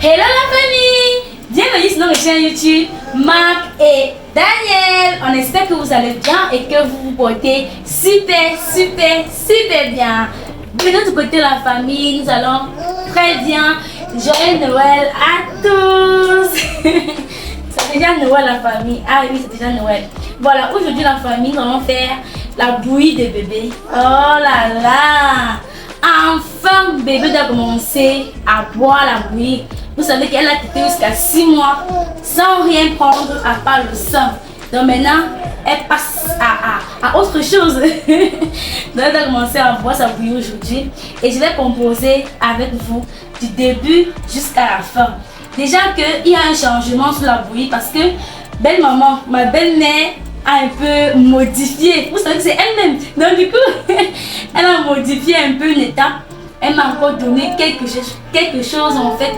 Hello la famille! Bienvenue sur notre chaîne YouTube Marc et Daniel. On espère que vous allez bien et que vous vous portez super bien. De notre côté la famille, nous allons très bien. Joyeux Noël à tous! C'est déjà Noël la famille. Ah oui, c'est déjà Noël. Voilà, aujourd'hui la famille, nous allons faire la bouillie de bébé. Oh là là! Enfin, bébé doit commencer à boire la bouillie. Vous savez qu'elle a quitté jusqu'à 6 mois sans rien prendre à part le sang. Donc maintenant, elle passe à autre chose. Donc elle doit commencer à boire sa bouillie aujourd'hui. Et je vais composer avec vous du début jusqu'à la fin. Déjà qu'il y a un changement sur la bouillie parce que belle maman, ma belle-mère, a un peu modifié. Vous savez que c'est elle-même. Donc du coup, elle a modifié un peu une étape. Elle m'a encore donné quelque chose en fait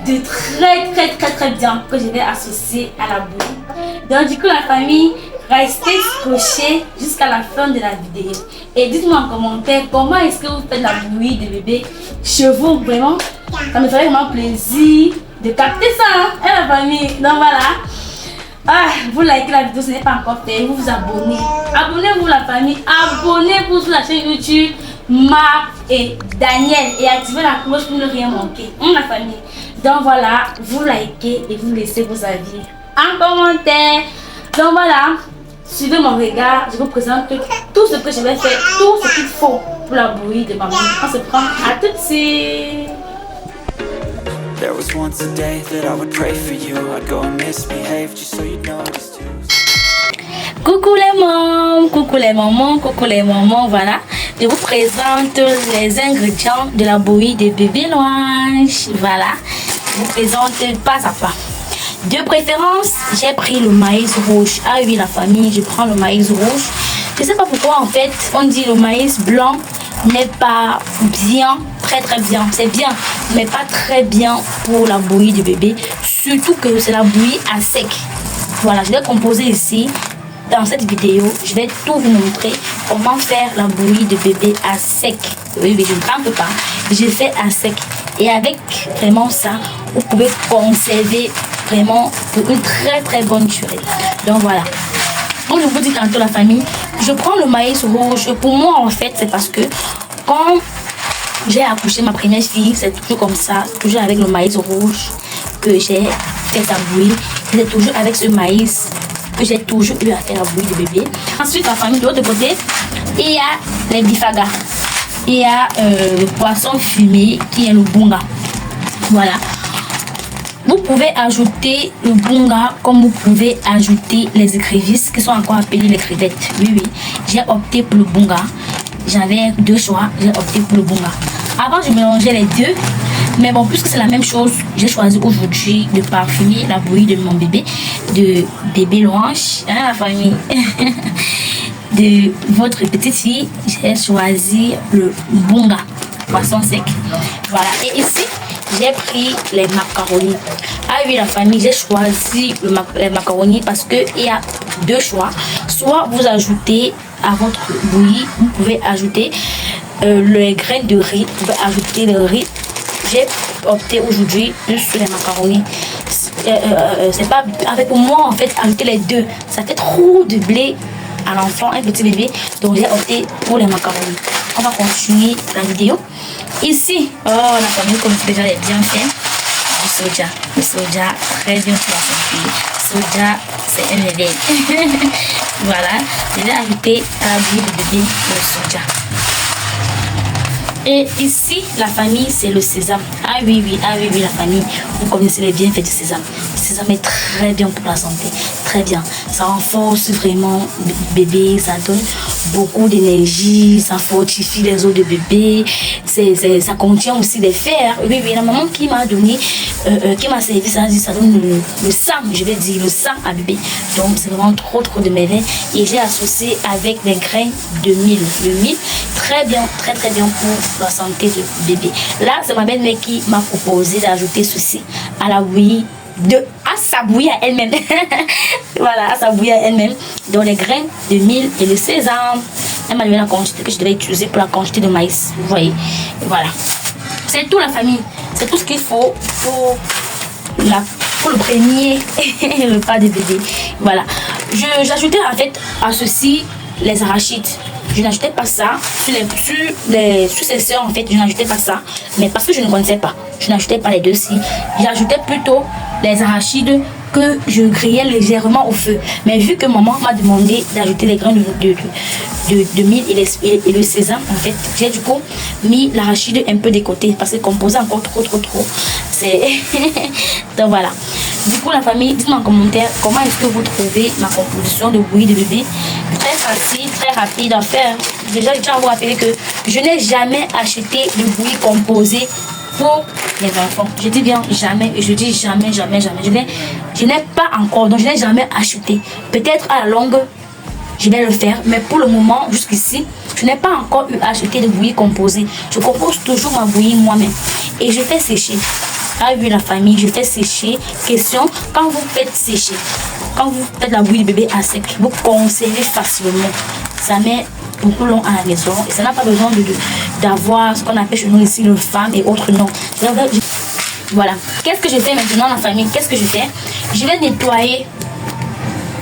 de très bien que je vais associer à la bouillie. Donc du coup la famille, restez scotchés jusqu'à la fin de la vidéo. Et dites-moi en commentaire comment est-ce que vous faites la bouillie de bébé chez vous. Vraiment, ça me ferait vraiment plaisir de capter ça, hein, la famille. Donc voilà. Ah, vous likez la vidéo, ce n'est pas encore fait, vous vous abonnez. Abonnez-vous la famille, abonnez-vous sur la chaîne YouTube Marc et Daniel et activez la cloche pour ne rien manquer. La famille. Donc voilà, vous likez et vous laissez vos avis en commentaire. Donc voilà, suivez mon regard, je vous présente tout ce que je vais faire, tout ce qu'il faut pour la bouillie de maman. On se prend à tout de suite. There was once a day that I would pray for you. I'd go and misbehave just so you'd notice too. Coucou les mamans, voilà. Je vous présente les ingrédients de la bouillie de bébé Louange. Voilà, je vous présente pas à pas. De préférence, j'ai pris le maïs rouge. Ah oui, la famille, je prends le maïs rouge. Je sais pas pourquoi en fait, on dit le maïs blanc n'est pas bien, très bien. C'est bien, mais pas très bien pour la bouillie de bébé. Surtout que c'est la bouillie à sec. Voilà, je vais composer ici. Dans cette vidéo, je vais tout vous montrer comment faire la bouillie de bébé à sec. Oui, je ne trempe pas. Je fais à sec. Et avec vraiment ça, vous pouvez conserver vraiment pour une très bonne durée. Donc voilà. Comme je vous dis tantôt la famille, je prends le maïs rouge. Pour moi en fait, c'est parce que quand j'ai accouché ma première fille, c'est toujours comme ça, toujours avec le maïs rouge que j'ai fait sa bouillie. C'est toujours avec ce maïs que j'ai toujours eu à faire la bouillie de bébé. Ensuite, la famille de l'autre côté, il y a les bifagas. Il y a le poisson fumé qui est le bunga. Voilà. Vous pouvez ajouter le bunga comme vous pouvez ajouter les écrevisses qui sont encore appelées les crevettes. Oui. J'ai opté pour le bunga. J'avais deux choix, j'ai opté pour le bunga. Avant, je mélangeais les deux. Mais bon, puisque c'est la même chose, j'ai choisi aujourd'hui de parfumer la bouillie de mon bébé, de bébé Louange, hein, la famille, de votre petite fille. J'ai choisi le bunga, poisson sec. Voilà, et ici, j'ai pris les macaronis. Ah oui, la famille, j'ai choisi les macaronis parce qu'il y a deux choix. Soit vous ajoutez à votre bouillie, vous pouvez ajouter les graines de riz, vous pouvez ajouter le riz. J'ai opté aujourd'hui sur les macaronis. C'est pas avec moi en fait ajouter les deux. Ça fait trop de blé à l'enfant, un petit bébé. Donc j'ai opté pour les macaronis. On va continuer la vidéo. Ici, oh la famille comme déjà est bien fait. Du soja. Le soja très bien pour la santé. Soja c'est un éveil. Voilà. Je vais ajouter à la bouillie de bébé le soja. Et ici, la famille, c'est le sésame. Ah oui, la famille. Vous connaissez les bienfaits du sésame. Le sésame est très bien pour la santé. Très bien. Ça renforce vraiment le bébé. Ça donne beaucoup d'énergie. Ça fortifie les os de bébé. Ça contient aussi des fers. Oui, la maman qui m'a donné, qui m'a servi, ça dit ça donne le sang, je vais dire, le sang à bébé. Donc, c'est vraiment trop de merveilles. Et j'ai associé avec des graines de mil. Le mil, très bien pour la santé du bébé. Là, c'est ma belle-mère qui m'a proposé d'ajouter ceci à la bouillie à sa bouillie à elle-même. Voilà, à sa bouillie à elle-même. Donc les graines de mil et le sésame. Elle m'a donné la quantité que je devais utiliser pour la quantité de maïs. Vous voyez. Voilà. C'est tout la famille. C'est tout ce qu'il faut pour pour le premier repas de bébé. Voilà. J'ajoutais en fait à ceci les arachides. Je n'ajoutais pas ça sur ses soeurs en fait, je n'ajoutais pas ça, mais parce que je ne connaissais pas, je n'ajoutais pas les deux ci. J'ajoutais plutôt les arachides que je grillais légèrement au feu. Mais vu que maman m'a demandé d'ajouter les grains de mil et le sésame, en fait, j'ai du coup mis l'arachide un peu de côté parce que composé encore trop. C'est donc voilà. Du coup, la famille, dites-moi en commentaire comment est-ce que vous trouvez ma composition de bouillie de bébé. Très facile, très rapide à faire. Déjà, je tiens à vous rappeler que je n'ai jamais acheté de bouillie composée pour les enfants. Je dis bien jamais, et je dis jamais. Je n'ai pas encore, donc je n'ai jamais acheté. Peut-être à la longue, je vais le faire, mais pour le moment, jusqu'ici, je n'ai pas encore eu à acheter de bouillie composée. Je compose toujours ma bouillie moi-même et je fais sécher. Ah vu la famille, je fais sécher. Question, quand vous faites sécher, quand vous faites la bouillie de bébé à sec, vous conservez facilement. Ça met beaucoup long à la maison et ça n'a pas besoin d'avoir ce qu'on appelle chez nous ici le fan et autres non. Voilà. Qu'est-ce que je fais maintenant la famille? Qu'est-ce que je fais? Je vais nettoyer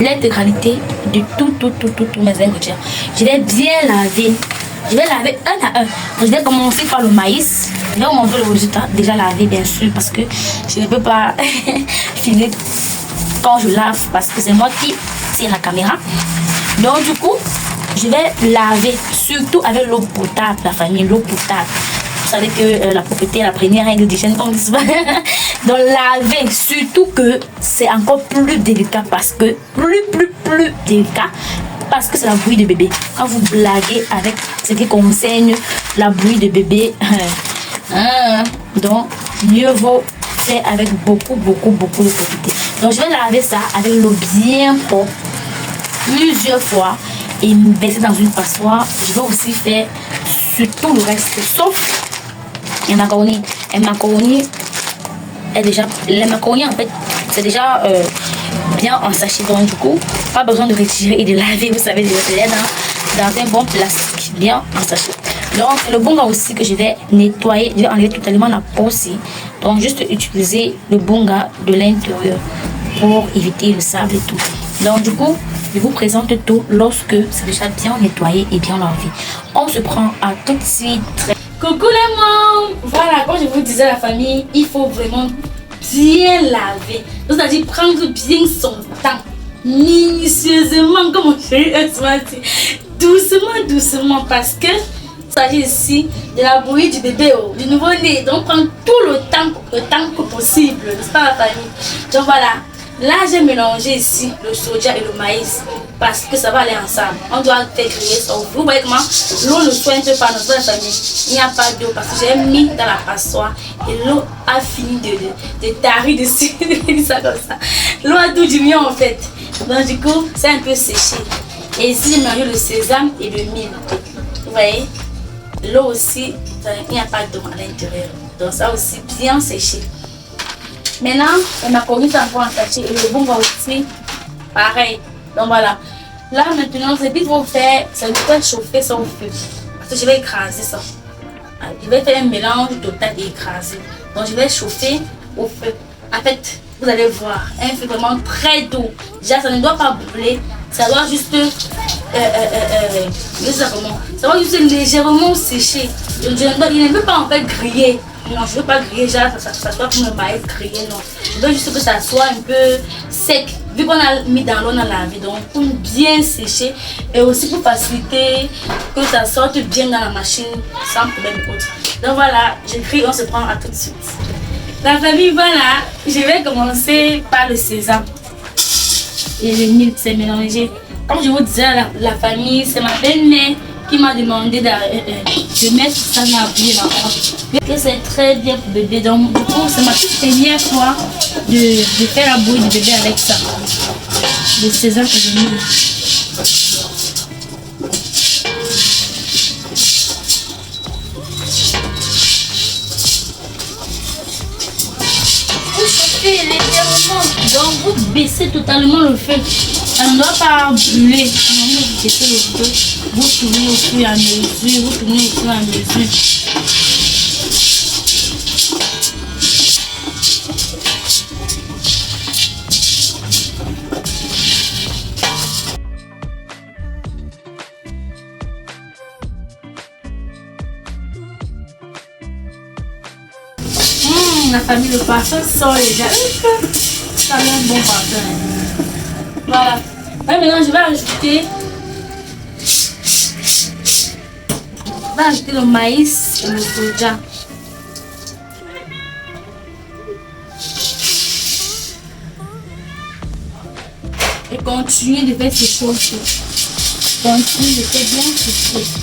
l'intégralité de tous mes ingrédients. Je vais bien laver. Je vais laver un à un. Donc, je vais commencer par le maïs. Je vais vous montrer le résultat. Déjà lavé bien sûr parce que je ne peux pas filmer quand je lave parce que c'est moi qui tire la caméra. Donc du coup, je vais laver surtout avec l'eau potable, la famille, l'eau potable. Vous savez que la propreté est la première règle d'hygiène. Donc laver, surtout que c'est encore plus délicat parce que plus délicat parce que c'est la bouillie de bébé. Quand vous blaguez avec ce qui concerne la bouillie de bébé, donc mieux vaut faire avec beaucoup de propreté. Donc je vais laver ça avec l'eau bien propre plusieurs fois et me baisser dans une passoire. Je vais aussi faire sur tout le reste sauf les macaronis. Les macaronis en fait c'est déjà bien en sachet, donc du coup pas besoin de retirer et de laver, vous savez, de l'aide dans un bon plastique bien en sachet. Donc le bunga aussi que je vais nettoyer, je vais enlever totalement la peau aussi, donc juste utiliser le bunga de l'intérieur pour éviter le sable et tout. Donc du coup je vous présente tout lorsque c'est déjà bien nettoyé et bien lavé. On se prend à tout de suite. Coucou les mômes. Voilà, comme je vous disais la famille, il faut vraiment bien laver, c'est-à-dire prendre bien son temps, minutieusement, comme on fait doucement, parce que il s'agit ici de la bouillie du bébé, du nouveau-né, donc prendre tout le temps que possible, n'est-ce pas la famille? Donc voilà, là j'ai mélangé ici le soja et le maïs parce que ça va aller ensemble. On doit faire griller ça. Vous voyez comment l'eau ne soigne pas notre famille. Il n'y a pas d'eau parce que j'ai mis dans la passoire et l'eau a fini de tarir dessus. Ça comme ça. L'eau a tout diminué en fait. Donc du coup, c'est un peu séché. Et ici, j'ai mélangé le sésame et le mil. Vous voyez, l'eau aussi, il n'y a pas d'eau à l'intérieur. Donc ça aussi bien séché. Maintenant, les macaronis sont encore en sachet et le bunga aussi, pareil. Donc voilà. Là maintenant, ce qu'il faut faire, c'est de faire chauffer ça au feu. Parce que je vais écraser ça. Je vais faire un mélange total et écraser. Donc je vais chauffer au feu. En fait, vous allez voir, un feu vraiment très doux. Déjà, ça ne doit pas brûler. Ça doit juste ça doit juste légèrement sécher. Il ne veut pas en fait griller. Non, je ne veux pas griller, déjà, ça soit comme le maïs grillé, non. Je veux juste que ça soit un peu sec. Vu qu'on a mis dans l'eau, on a lavé, donc pour bien sécher et aussi pour faciliter que ça sorte bien dans la machine sans problème autre. Donc voilà, j'écris, on se prend à tout de suite. La famille, voilà, je vais commencer par le sésame et le mil, c'est mélangé. Comme je vous disais, la famille, c'est ma belle-mère qui m'a demandé de mettre ça dans la bouillie là. Que c'est très bien pour bébé. Donc du coup, c'est ma première fois de faire la bouillie du bébé avec ça. Le sésame que j'ai mis. Vous chauffez légèrement, donc vous baissez totalement le feu. Ça ne doit pas brûler. Non, vous baissez le feu, vous tournez au fur et à mesure, famille, le parfum sort déjà. Ça a un bon parfum. Voilà. Ouais, maintenant, je vais ajouter le maïs et le soja. Et continuer de faire ces choses. Continue de faire bien ces choses.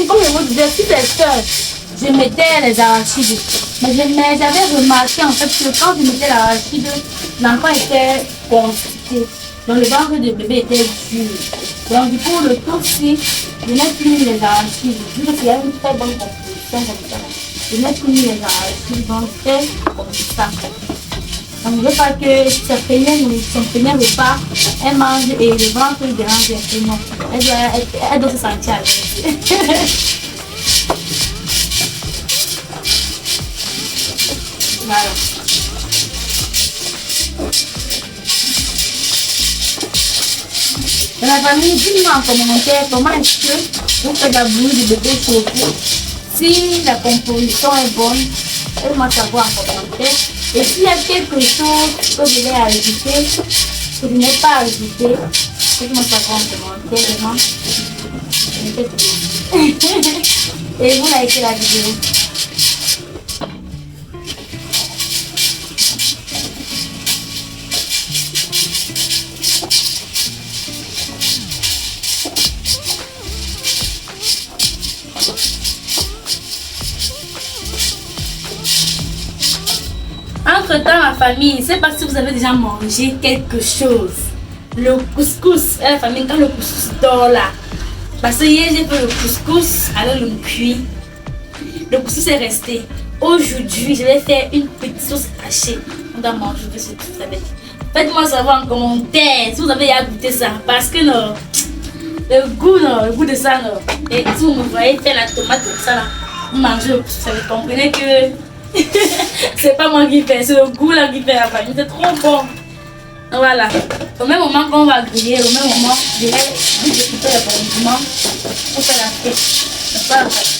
Comme je vous disais, si je mettais les arachides, mais j'avais remarqué en fait que quand je mettais l'arachide, l'enfant était constipé. Donc le ventre de bébé était dur. Donc du coup, le tout si je n'ai plus mis les arachides, vu qu'il y a une très bonne composition comme ça. Je n'ai plus mis les arachides, donc c'est comme ça. Donc je ne veux pas que son premier repas, elle mange et le ventre lui dérange un peu. Non, elle doit se sentir à l'aise. Voilà. Dans la famille, dites-moi en commentaire comment est-ce que vous faites la bouillie de bébé chez vous. Si la composition est bonne, faites-moi savoir en commentaire. Et s'il y a quelque chose que je vais ajouter, que je n'ai pas ajouté, faites-moi savoir en commentaire. Vraiment, je me fais plaisir. Et vous likez la vidéo. Entre-temps, ma famille, je ne sais pas si vous avez déjà mangé quelque chose. Le couscous, la famille, quand le couscous dort là. Parce que hier, j'ai fait le couscous avec le cuit. Le couscous est resté. Aujourd'hui, je vais faire une petite sauce hachée. On doit manger ce que vous savez. Faites-moi savoir en commentaire si vous avez déjà goûté ça. Parce que non, le goût de ça, non. Et si vous me voyez faire la tomate comme ça, là, vous mangez le couscous, vous comprenez que c'est pas moi qui fais, c'est le goût là qui fait la famille, c'est trop bon. Voilà, au même moment qu'on va griller, au même moment, je vais juste écouter les condiments pour faire la fête. C'est pas la fête.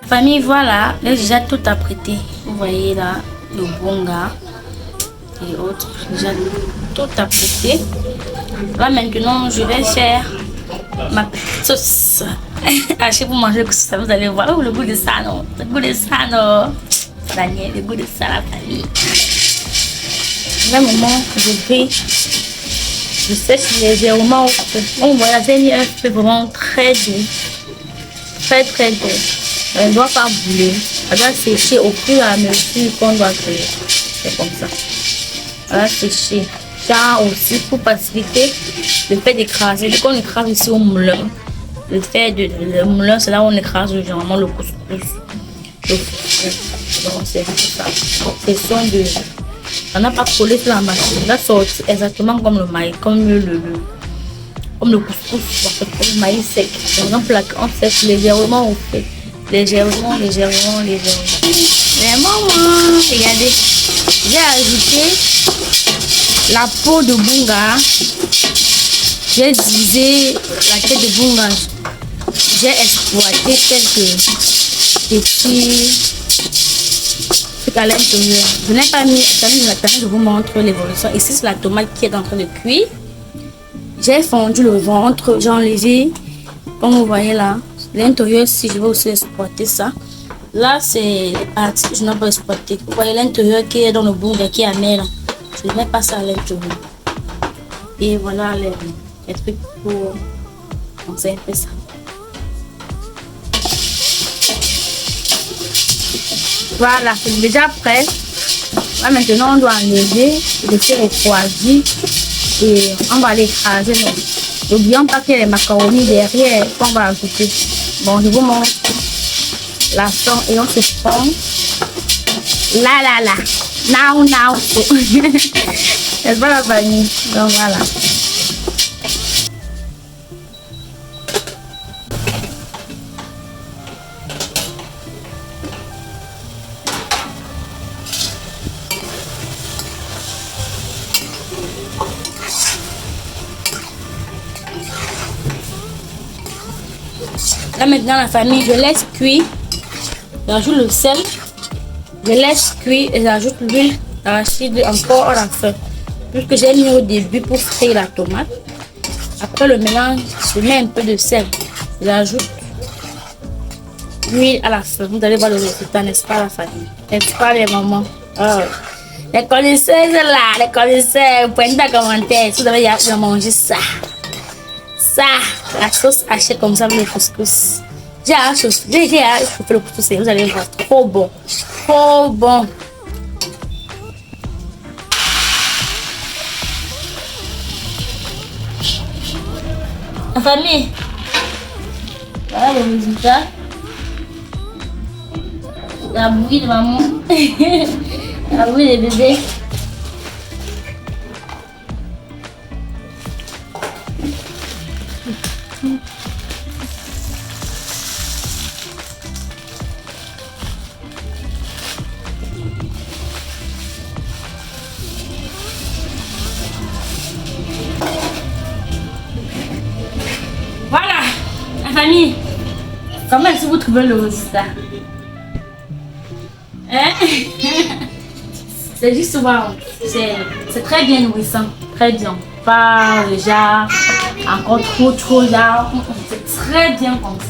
Famille, voilà, j'ai déjà tout apprêté. Vous voyez là, le bon gars. et autres. Déjà tout apprêté. Là maintenant, je vais faire ma petite sauce. Achetez pour manger le ça, vous allez voir. Oh, le goût de ça, non? Le goût de ça, non? Daniel, le goût de ça, la famille. Là, moment, je grille. Je sèche légèrement au feu. On voit la saigne un feu vraiment très doux. Très très doux. Elle ne doit pas brûler. Elle doit sécher au fur et à mesure qu'on doit griller. C'est comme ça. Elle va sécher. Ça aussi pour faciliter le fait d'écraser. Dès qu'on écrase ici au moulin, le fait de le moulin, c'est là où on écrase généralement le couscous. Le foufou. Donc c'est ça. Question de. On n'a pas collé sur la machine. Il a sorti exactement comme le maïs, comme le couscous, comme le maïs sec. Par exemple, on sèche légèrement au feu. Légèrement. Mais maman, regardez, j'ai ajouté la peau de bunga. J'ai divisé la tête de bunga. J'ai exploité quelques petits trucs à l'intérieur. Je n'ai pas mis, attendez, je vous montre l'évolution. Ici, c'est la tomate qui est en train de cuire. J'ai fondu le ventre, j'ai enlevé, comme vous voyez là. L'intérieur, si je vais aussi exploiter ça. Là, c'est les parties que je n'ai pas exploité. Vous voyez l'intérieur qui est dans le bunga, qui est amer là. Je ne mets pas ça à l'intérieur. Et voilà les trucs pour conserver ça. Voilà, c'est déjà prêt. Là, maintenant, on doit enlever, laisser refroidir et on va l'écraser. N'oublions pas qu'il y a les macaronis derrière qu'on va ajouter. Bon, je vous montre la sauce et on se prend. Là. Now. C'est pas la famille. Donc voilà. Là maintenant la famille, je laisse cuire, j'ajoute le sel, je laisse cuire et j'ajoute l'huile d'arachide encore à la fin, puisque j'ai mis au début pour frire la tomate. Après le mélange, je mets un peu de sel, j'ajoute l'huile à la fin. Vous allez voir le résultat, n'est-ce pas la famille? N'est-ce pas les mamans? Oh. Les connaisseurs là, les connaisseurs, pointez dans les commentaires si vous avez déjà mangé ça. Ça, la sauce hachée comme ça avec le couscous. J'ai chauffé le couscous et vous allez voir, trop bon. La famille, voilà le résultat. La bouillie de maman, la bouillie des bébés. Voilà, la famille. Comment est-ce que vous trouvez le résultat? Hein? C'est juste souvent, c'est très bien nourrissant, très bien. Pas déjà encore trop là. C'est très bien comme ça.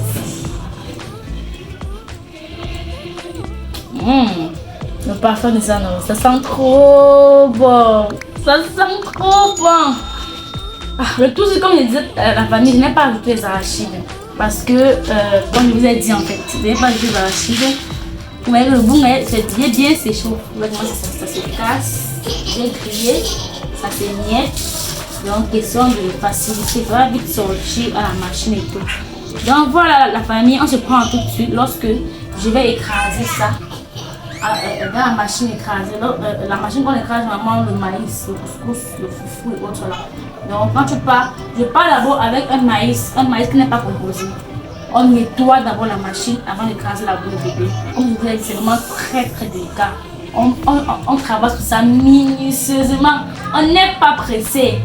Le parfum de ça, non, ça sent trop bon. Ça sent trop bon. Le tout, c'est comme je disais, la famille, je n'ai pas ajouté les arachides. Parce que, comme je vous ai dit en fait, je n'ai pas ajouté les arachides. Vous voyez le bout, c'est bien séché. Ça se casse, bien grillé, ça se miette. Donc, question de faciliter, ça va vite sortir à la machine et tout. Donc, voilà la famille, on se prend tout de suite lorsque je vais écraser ça. Dans la machine écrasée, la machine qu'on écrase normalement le maïs, le couscous, le foufou et autres là. Donc quand tu pars, je pars d'abord avec un maïs qui n'est pas composé. On nettoie d'abord la machine avant d'écraser la boule de bébé. Comme je vous l'ai dit, c'est vraiment très délicat. On travaille sur ça minutieusement. On n'est pas pressé.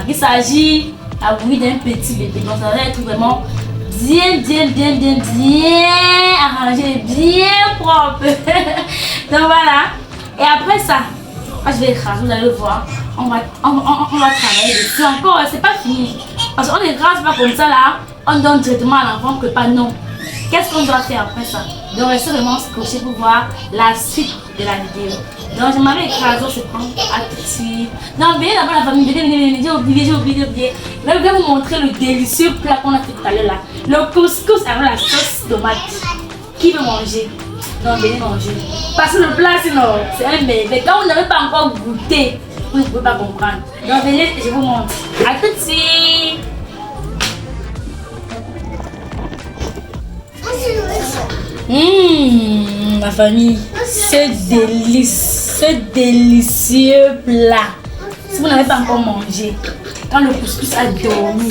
Il s'agit à bouillie d'un petit bébé. Donc ça va être vraiment bien arrangé, bien propre. Donc voilà. Et après ça, je vais écraser, vous allez le voir. On va travailler dessus encore, c'est pas fini. Parce qu'on écrase pas comme ça là, on donne directement à l'enfant que pas non. Qu'est-ce qu'on doit faire après ça? Donc restez vraiment scotché pour voir la suite de la vidéo. Donc j'aimerais écraser, on se prend à tout de suite. Non, venez d'abord la famille, venez, j'ai oublié. Là, je vais vous montrer le délicieux plat qu'on a fait tout à l'heure là. Le couscous avec la sauce tomate. Qui veut manger? Non, venez manger. Parce que le plat, sinon, c'est un bébé. Quand vous n'avez pas encore goûté, vous ne pouvez pas comprendre. Donc, venez, je vous montre. A tout de suite. Ma famille, ce délicieux plat. Si vous n'avez pas encore mangé, quand le couscous a dormi,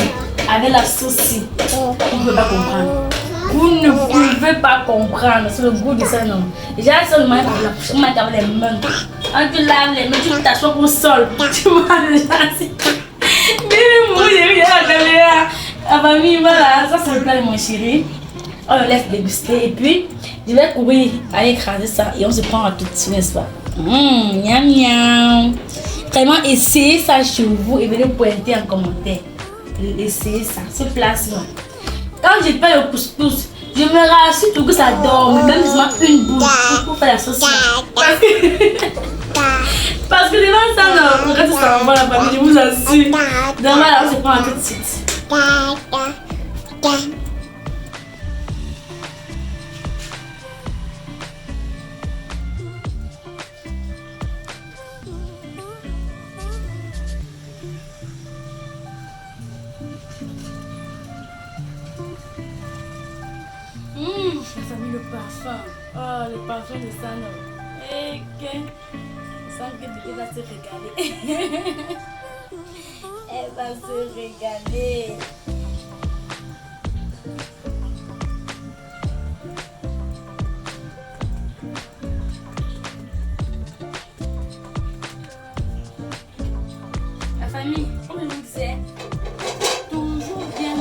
avec la sauce, vous ne pouvez pas comprendre. Vous ne pouvez pas comprendre, c'est le goût de ça, non. Déjà, seulement avec la bouche, on m'a gardé les mains. Quand tu laves les mains, tu t'assois au sol. Tu vois déjà, c'est. Mais moi, j'ai vu la caméra. La famille, voilà, ça c'est le plat de mon chéri. On le laisse déguster et puis je vais courir à écraser ça et on se prend à tout de suite, n'est-ce pas? Miam miam. Vraiment, essayez ça chez vous et venez pointer en commentaire. Essayez ça, ce plat-là. Quand je fais le couscous, je me rassure tout que ça dorme, même seulement une boule pour faire la sauce. Parce que devant ça, non, pour rester ça va la famille, je vous assure. Donc voilà, on se prend à tout de suite. La famille, le parfum. Oh, le parfum de ça, non. Et que. Ça que bébé va se régaler. Elle va se régaler. La famille, comme je vous disais, toujours bien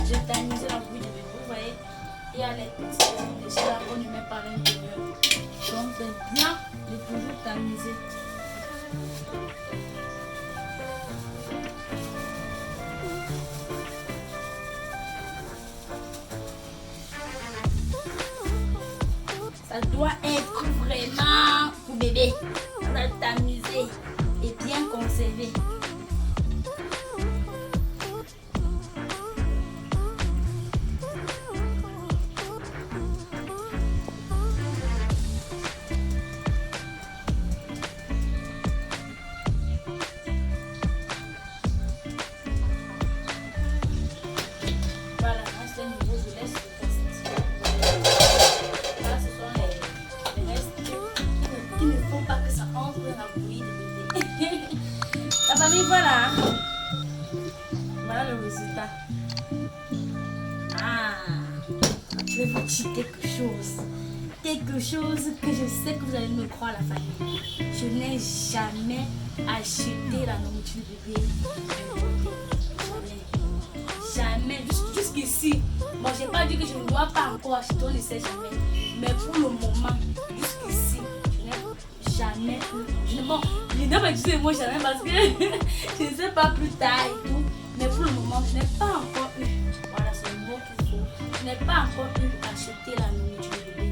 de tamiser la bouille de bébé. Vous voyez, il y a les petits déchets là qu'on ne met pas à l'intérieur. Donc c'est bien de toujours tamiser. Ça doit être vraiment pour bébé. Ça doit être tamisé et bien conservé. Voilà, c'est un niveau, je laisse le test. Là, ce sont les restes. Il ne faut pas que ça entre dans la bouillie de bébé. La famille, voilà. Voilà le résultat. Je vais vous dire quelque chose. Quelque chose que je sais que vous allez me croire, la famille. Je n'ai jamais acheté la nourriture de bébé. Jamais. Jusqu'ici. Bon, j'ai pas dit que je ne dois pas encore acheter, on ne sait jamais. Mais pour le moment, jusqu'ici, je n'ai jamais eu. Bon, je ne dois pas utiliser le mot jamais parce que je ne sais pas plus tard et tout. Mais pour le moment, je n'ai pas encore eu. Voilà, c'est le mot qu'il faut. Je n'ai pas encore eu acheter la nourriture de bébé.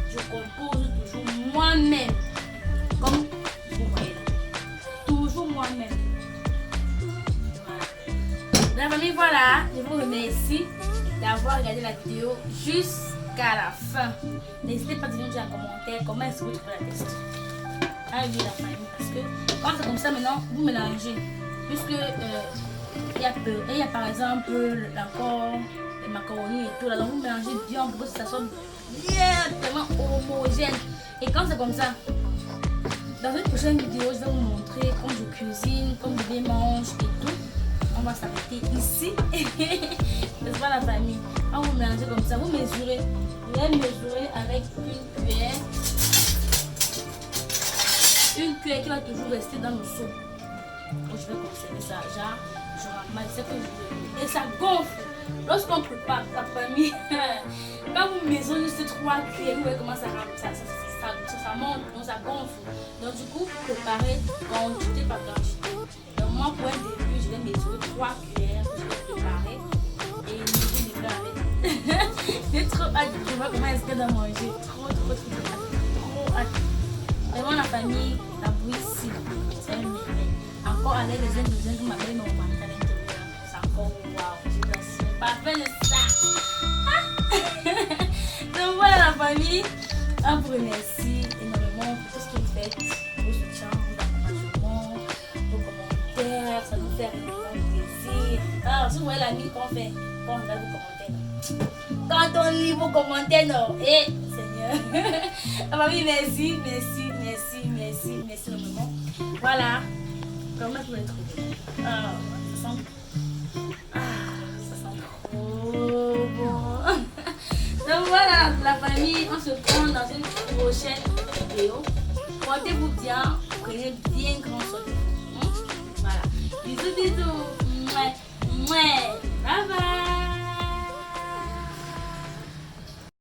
Je compose toujours moi-même. Comme vous voyez là. Toujours moi-même. La famille, voilà, je vous remercie d'avoir regardé la vidéo jusqu'à la fin. N'hésitez pas à dire en commentaire comment est-ce que vous trouvez la test. Avec la famille, parce que quand c'est comme ça maintenant, vous mélangez. Puisque il y a par exemple encore les macaronis et tout là, donc vous mélangez bien pour que ça soit bien tellement homogène. Et quand c'est comme ça, dans une prochaine vidéo, je vais vous montrer comment je cuisine, comment je mange et tout. On va s'arrêter ici. C'est pas la famille. Quand vous mélangez comme ça, vous mesurez. Vous allez mesurer avec une cuillère. Une cuillère qui va toujours rester dans le seau. Donc je vais conserver ça. Genre, je ramasse ce que je veux. Et ça gonfle. Lorsqu'on prépare la famille, quand vous mesurez juste 3 cuillères, vous voyez comment ça ça monte, donc ça gonfle. Donc du coup, pour préparer, quantité par quantité. Donc moi, pour un début, je vais mesurer 3 cuillères que je vais préparer et je vais avec. J'ai trop hâte de voir comment est-ce qu'elle va manger. Trop hâte. Vraiment la famille, la bouillie, c'est un merveille. Encore avec les ingrédients que ma belle m'a manqué à l'intérieur. C'est encore waouh, je vous assure. Parfait le ça. Donc voilà la famille. On vous remercie énormément pour tout ce que vous faites, vos soutiens, vos accompagnements, vos commentaires. Ça nous fait énormément plaisir. Alors si vous voyez la nuit qu'on fait, quand on regarde vos commentaires. Quand on lit vos commentaires, non. Eh, Seigneur. La famille, merci énormément. Voilà. Comment vous les trouvez? Ça sent trop bon. Donc voilà la famille, on se prend dans une prochaine vidéo. Portez-vous bien, prenez bien grand soin de vous. Voilà. Bisous.